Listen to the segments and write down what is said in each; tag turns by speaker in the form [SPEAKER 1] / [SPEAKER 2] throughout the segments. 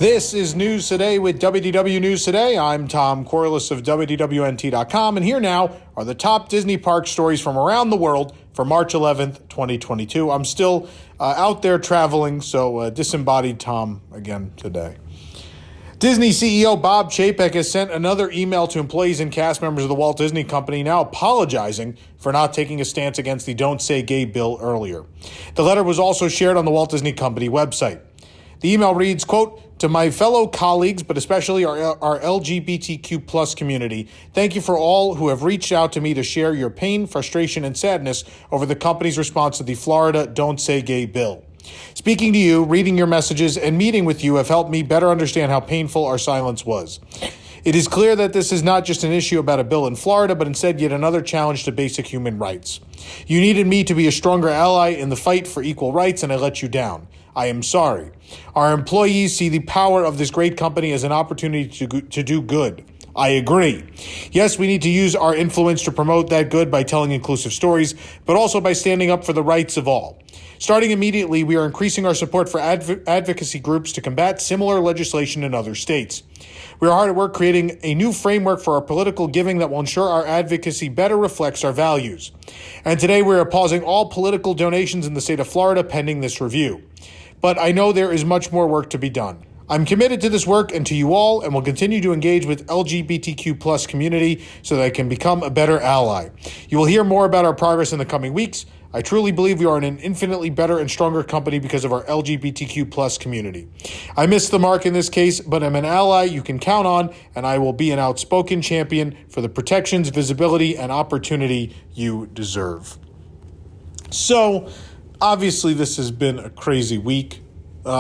[SPEAKER 1] This is News Today with WDW News Today. I'm Tom Corliss of WDWNT.com, and here now are the top Disney park stories from around the world for March 11th, 2022. I'm still out there traveling, so disembodied Tom again today. Disney CEO Bob Chapek has sent another email to employees and cast members of the Walt Disney Company, now apologizing for not taking a stance against the Don't Say Gay bill earlier. The letter was also shared on the Walt Disney Company website. The email reads, quote, "To my fellow colleagues, but especially our LGBTQ plus community, thank you for all who have reached out to me to share your pain, frustration, and sadness over the company's response to the Florida Don't Say Gay bill. Speaking to you, reading your messages, and meeting with you have helped me better understand how painful our silence was. It is clear that this is not just an issue about a bill in Florida, but instead yet another challenge to basic human rights. You needed me to be a stronger ally in the fight for equal rights, and I let you down. I am sorry. Our employees see the power of this great company as an opportunity to do good. I agree. Yes, we need to use our influence to promote that good by telling inclusive stories, but also by standing up for the rights of all. Starting immediately, we are increasing our support for advocacy groups to combat similar legislation in other states. We are hard at work creating a new framework for our political giving that will ensure our advocacy better reflects our values. And today we are pausing all political donations in the state of Florida pending this review. But I know there is much more work to be done. I'm committed to this work and to you all, and will continue to engage with LGBTQ plus community so that I can become a better ally. You will hear more about our progress in the coming weeks. I truly believe we are in an infinitely better and stronger company because of our LGBTQ plus community. I missed the mark in this case, but I'm an ally you can count on, and I will be an outspoken champion for the protections, visibility, and opportunity you deserve." So, obviously, this has been a crazy week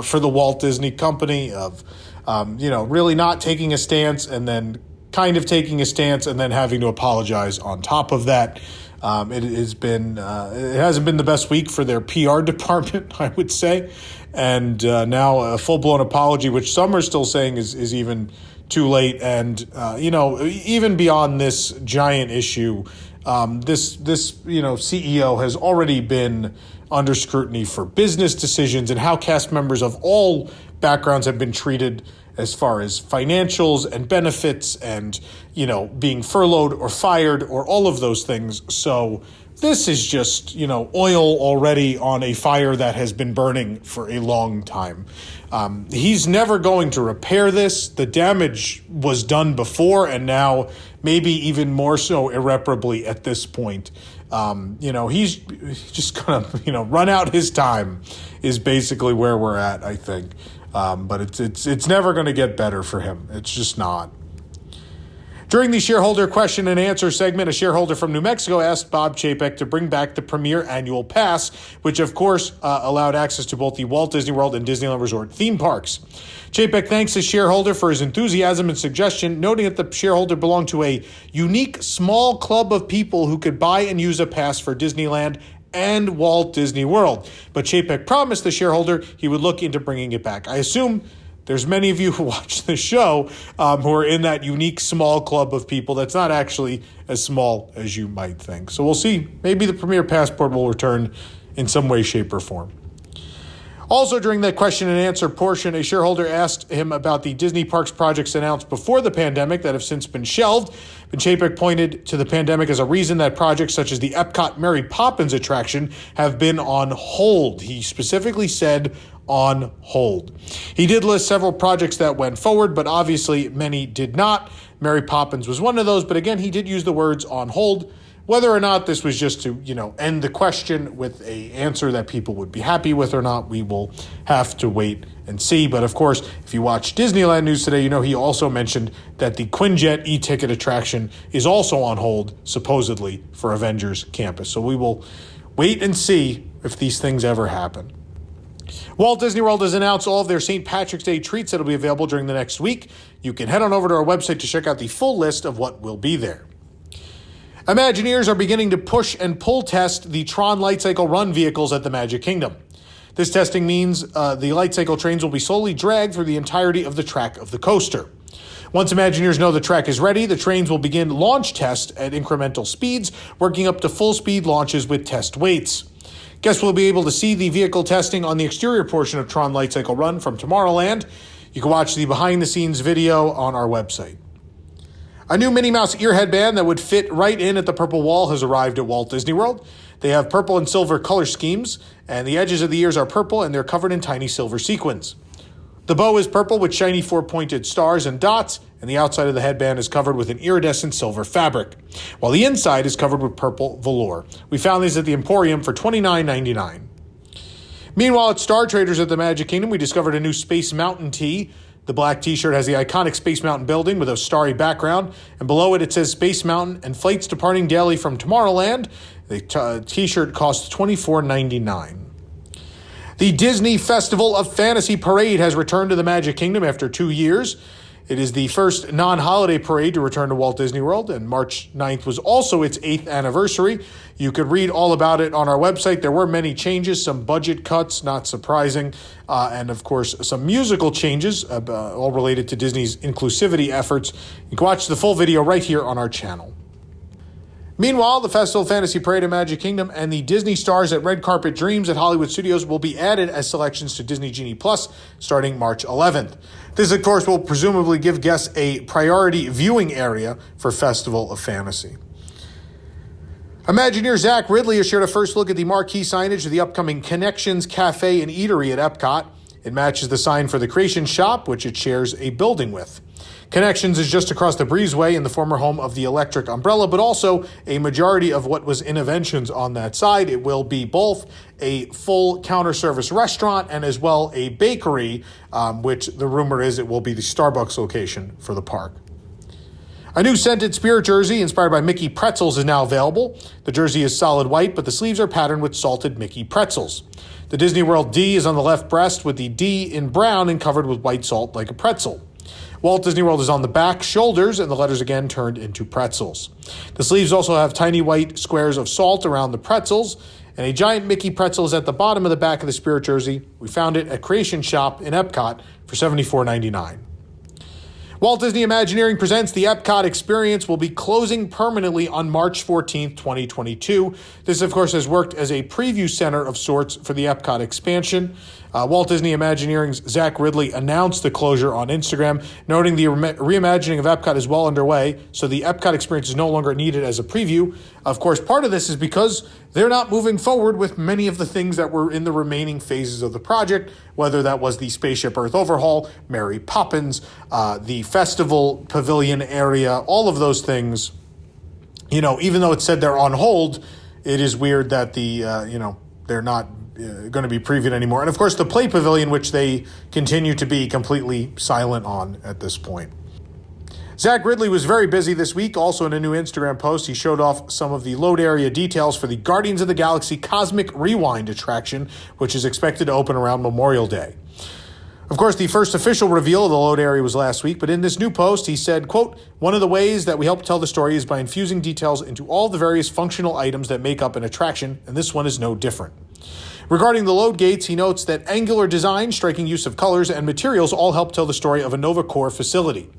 [SPEAKER 1] for the Walt Disney Company of, really not taking a stance and then kind of taking a stance and then having to apologize on top of that. It hasn't been the best week for their PR department, I would say. And now a full-blown apology, which some are still saying is even too late. And, even beyond this giant issue, this CEO has already been under scrutiny for business decisions and how cast members of all backgrounds have been treated as far as financials and benefits and, being furloughed or fired or all of those things. So this is just, oil already on a fire that has been burning for a long time. He's never going to repair this. The damage was done before, and now maybe even more so irreparably at this point. He's just going to, run out his time is basically where we're at, I think. But it's never going to get better for him. It's just not. During the shareholder question and answer segment, a shareholder from New Mexico asked Bob Chapek to bring back the Premier Annual Pass, which of course allowed access to both the Walt Disney World and Disneyland Resort theme parks. Chapek thanks the shareholder for his enthusiasm and suggestion, noting that the shareholder belonged to a unique small club of people who could buy and use a pass for Disneyland and Walt Disney World. But Chapek promised the shareholder he would look into bringing it back. I assume there's many of you who watch the show who are in that unique small club of people that's not actually as small as you might think. So we'll see. Maybe the Premier Passport will return in some way, shape, or form. Also, during that question and answer portion, a shareholder asked him about the Disney Parks projects announced before the pandemic that have since been shelved. And Chapek pointed to the pandemic as a reason that projects such as the EPCOT Mary Poppins attraction have been on hold. He specifically said on hold. He did list several projects that went forward, but obviously many did not. Mary Poppins was one of those, but again, he did use the words on hold. Whether or not this was just to, end the question with an answer that people would be happy with or not, we will have to wait and see. But of course, if you watch Disneyland News Today, he also mentioned that the Quinjet e-ticket attraction is also on hold, supposedly, for Avengers Campus. So we will wait and see if these things ever happen. Walt Disney World has announced all of their St. Patrick's Day treats that will be available during the next week. You can head on over to our website to check out the full list of what will be there. Imagineers are beginning to push and pull test the Tron Light Cycle Run vehicles at the Magic Kingdom. This testing means the Light Cycle trains will be slowly dragged through the entirety of the track of the coaster. Once Imagineers know the track is ready, the trains will begin launch tests at incremental speeds, working up to full speed launches with test weights. Guests will be able to see the vehicle testing on the exterior portion of Tron Light Cycle Run from Tomorrowland. You can watch the behind-the-scenes video on our website. A new Minnie Mouse ear headband that would fit right in at the purple wall has arrived at Walt Disney World. They have purple and silver color schemes, and the edges of the ears are purple, and they're covered in tiny silver sequins. The bow is purple with shiny four-pointed stars and dots, and the outside of the headband is covered with an iridescent silver fabric, while the inside is covered with purple velour. We found these at the Emporium for $29.99. Meanwhile, at Star Traders at the Magic Kingdom, we discovered a new Space Mountain tee. The black t-shirt has the iconic Space Mountain building with a starry background, and below it says Space Mountain and flights departing daily from Tomorrowland. The t-shirt costs $24.99. The Disney Festival of Fantasy Parade has returned to the Magic Kingdom after 2 years. It is the first non-holiday parade to return to Walt Disney World, and March 9th was also its 8th anniversary. You could read all about it on our website. There were many changes, some budget cuts, not surprising, and of course some musical changes, all related to Disney's inclusivity efforts. You can watch the full video right here on our channel. Meanwhile, the Festival of Fantasy Parade at Magic Kingdom and the Disney Stars at Red Carpet Dreams at Hollywood Studios will be added as selections to Disney Genie Plus starting March 11th. This, of course, will presumably give guests a priority viewing area for Festival of Fantasy. Imagineer Zach Ridley has shared a first look at the marquee signage of the upcoming Connections Cafe and Eatery at EPCOT. It matches the sign for the Creation Shop, which it shares a building with. Connections is just across the breezeway in the former home of the Electric Umbrella, but also a majority of what was Innoventions on that side. It will be both a full counter service restaurant and as well a bakery, which the rumor is it will be the Starbucks location for the park. A new Scented Spirit jersey inspired by Mickey pretzels is now available. The jersey is solid white, but the sleeves are patterned with salted Mickey pretzels. The Disney World D is on the left breast with the D in brown and covered with white salt like a pretzel. Walt Disney World is on the back shoulders, and the letters again turned into pretzels. The sleeves also have tiny white squares of salt around the pretzels, and a giant Mickey pretzel is at the bottom of the back of the Spirit jersey. We found it at Creation Shop in Epcot for $74.99. Walt Disney Imagineering presents the Epcot Experience will be closing permanently on March 14th, 2022. This, of course, has worked as a preview center of sorts for the Epcot expansion. Walt Disney Imagineering's Zach Ridley announced the closure on Instagram, noting the reimagining of Epcot is well underway, so the Epcot Experience is no longer needed as a preview. Of course, part of this is because they're not moving forward with many of the things that were in the remaining phases of the project, whether that was the Spaceship Earth overhaul, Mary Poppins, the festival pavilion area, all of those things. You know, even though it said they're on hold, it is weird that they're not going to be previewed anymore. And of course, the Play Pavilion, which they continue to be completely silent on at this point. Zach Ridley was very busy this week. Also in a new Instagram post, he showed off some of the load area details for the Guardians of the Galaxy Cosmic Rewind attraction, which is expected to open around Memorial Day. Of course, the first official reveal of the load area was last week, but in this new post, he said, quote, "One of the ways that we help tell the story is by infusing details into all the various functional items that make up an attraction, and this one is no different." Regarding the load gates, he notes that angular design, striking use of colors, and materials all help tell the story of a Nova Core facility.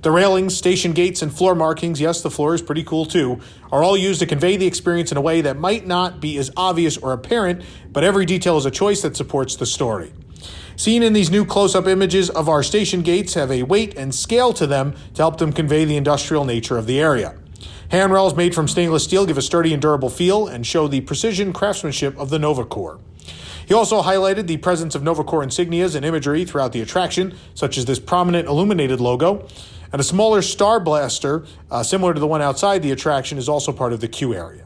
[SPEAKER 1] The railings, station gates, and floor markings, yes, the floor is pretty cool too, are all used to convey the experience in a way that might not be as obvious or apparent, but every detail is a choice that supports the story. Seen in these new close-up images of our station gates have a weight and scale to them to help them convey the industrial nature of the area. Handrails made from stainless steel give a sturdy and durable feel and show the precision craftsmanship of the Nova Core. He also highlighted the presence of Nova Core insignias and imagery throughout the attraction, such as this prominent illuminated logo, and a smaller star blaster, similar to the one outside the attraction, is also part of the queue area.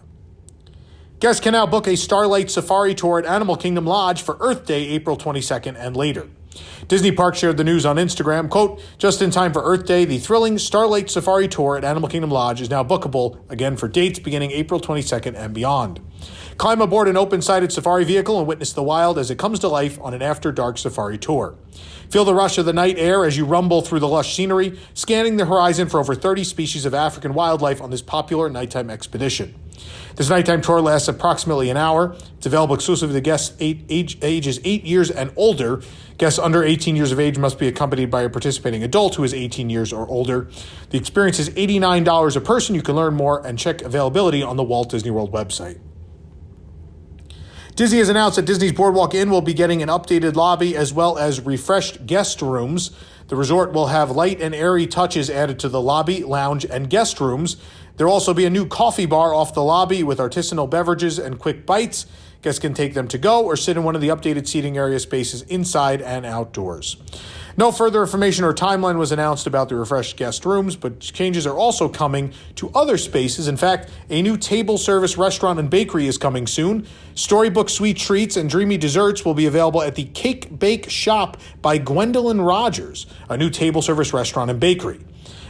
[SPEAKER 1] Guests can now book a Starlight safari tour at Animal Kingdom Lodge for Earth Day, April 22nd and later. Disney Parks shared the news on Instagram, quote, "Just in time for Earth Day, the thrilling Starlight Safari Tour at Animal Kingdom Lodge is now bookable, again for dates beginning April 22nd and beyond. Climb aboard an open-sided safari vehicle and witness the wild as it comes to life on an after-dark safari tour. Feel the rush of the night air as you rumble through the lush scenery, scanning the horizon for over 30 species of African wildlife on this popular nighttime expedition. This nighttime tour lasts approximately an hour. It's available exclusively to guests ages 8 years and older. Guests under 18 years of age must be accompanied by a participating adult who is 18 years or older. The experience is $89 a person. You can learn more and check availability on the Walt Disney World website. Disney has announced that Disney's Boardwalk Inn will be getting an updated lobby as well as refreshed guest rooms. The resort will have light and airy touches added to the lobby, lounge, and guest rooms. There will also be a new coffee bar off the lobby with artisanal beverages and quick bites. Guests can take them to go or sit in one of the updated seating area spaces inside and outdoors. No further information or timeline was announced about the refreshed guest rooms, but changes are also coming to other spaces. In fact, a new table service restaurant and bakery is coming soon. Storybook sweet treats and dreamy desserts will be available at the Cake Bake Shop by Gwendolyn Rogers, a new table service restaurant and bakery.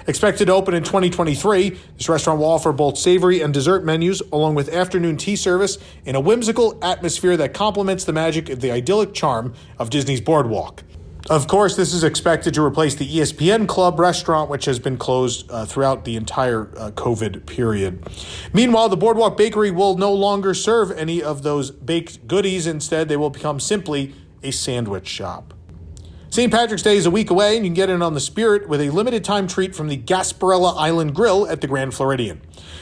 [SPEAKER 1] Expected to open in 2023, this restaurant will offer both savory and dessert menus, along with afternoon tea service in a whimsical atmosphere that complements the magic of the idyllic charm of Disney's Boardwalk. Of course, this is expected to replace the ESPN Club restaurant, which has been closed throughout the entire COVID period. Meanwhile, the Boardwalk Bakery will no longer serve any of those baked goodies. Instead, they will become simply a sandwich shop. St. Patrick's Day is a week away, and you can get in on the spirit with a limited-time treat from the Gasparella Island Grill at the Grand Floridian.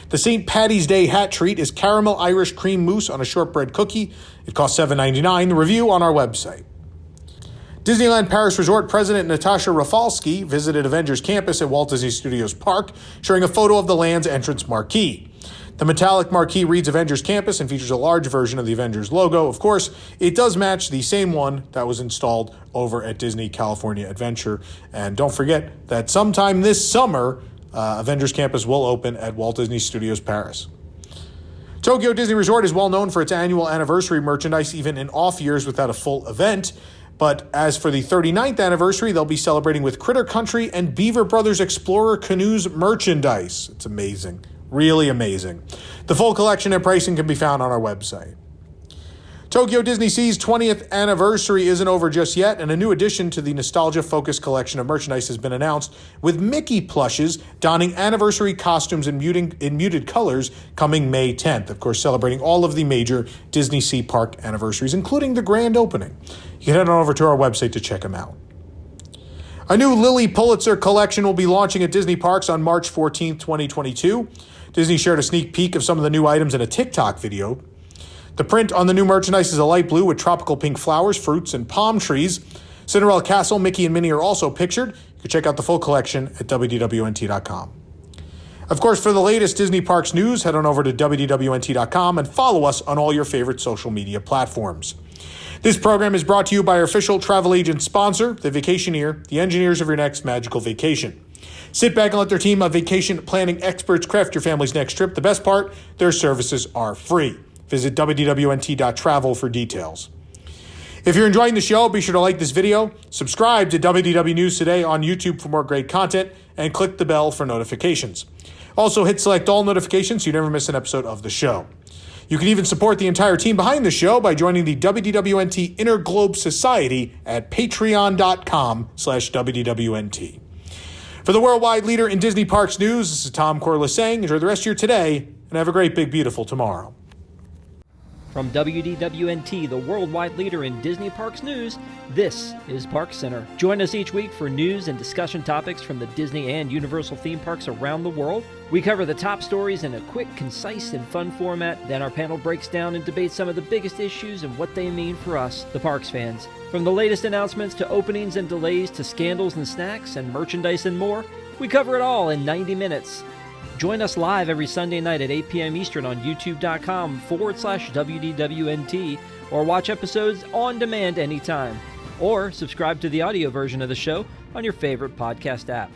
[SPEAKER 1] The St. Patty's Day hat treat is caramel Irish cream mousse on a shortbread cookie. It costs $7.99. The review on our website. Disneyland Paris Resort President Natasha Rafalski visited Avengers Campus at Walt Disney Studios Park, sharing a photo of the land's entrance marquee. The metallic marquee reads Avengers Campus and features a large version of the Avengers logo. Of course, it does match the same one that was installed over at Disney California Adventure. And don't forget that sometime this summer, Avengers Campus will open at Walt Disney Studios Paris. Tokyo Disney Resort is well known for its annual anniversary merchandise, even in off years without a full event. But as for the 39th anniversary, they'll be celebrating with Critter Country and Beaver Brothers Explorer Canoes merchandise. It's amazing. Really amazing. The full collection and pricing can be found on our website. Tokyo DisneySea's 20th anniversary isn't over just yet, and a new addition to the nostalgia-focused collection of merchandise has been announced, with Mickey plushes donning anniversary costumes in muted colors coming May 10th. Of course, celebrating all of the major DisneySea park anniversaries, including the grand opening. You can head on over to our website to check them out. A new Lily Pulitzer collection will be launching at Disney Parks on March 14th, 2022. Disney shared a sneak peek of some of the new items in a TikTok video. The print on the new merchandise is a light blue with tropical pink flowers, fruits, and palm trees. Cinderella Castle, Mickey, and Minnie are also pictured. You can check out the full collection at WDWNT.com. Of course, for the latest Disney Parks news, head on over to WDWNT.com and follow us on all your favorite social media platforms. This program is brought to you by our official travel agent sponsor, The Vacationeer, the engineers of your next magical vacation. Sit back and let their team of vacation planning experts craft your family's next trip. The best part, their services are free. Visit WDWNT.travel for details. If you're enjoying the show, be sure to like this video, subscribe to WDW News Today on YouTube for more great content, and click the bell for notifications. Also, hit select all notifications so you never miss an episode of the show. You can even support the entire team behind the show by joining the WDWNT Interglobe Society at patreon.com/WDWNT. For the worldwide leader in Disney Parks news, this is Tom Corliss saying, enjoy the rest of your today and have a great, big, beautiful tomorrow.
[SPEAKER 2] From WDWNT, the worldwide leader in Disney Parks news, this is Park Center. Join us each week for news and discussion topics from the Disney and Universal theme parks around the world. We cover the top stories in a quick, concise, and fun format. Then our panel breaks down and debates some of the biggest issues and what they mean for us, the Parks fans. From the latest announcements to openings and delays to scandals and snacks and merchandise and more, we cover it all in 90 minutes. Join us live every Sunday night at 8 p.m. Eastern on youtube.com/WDWNT, or watch episodes on demand anytime. Or subscribe to the audio version of the show on your favorite podcast app.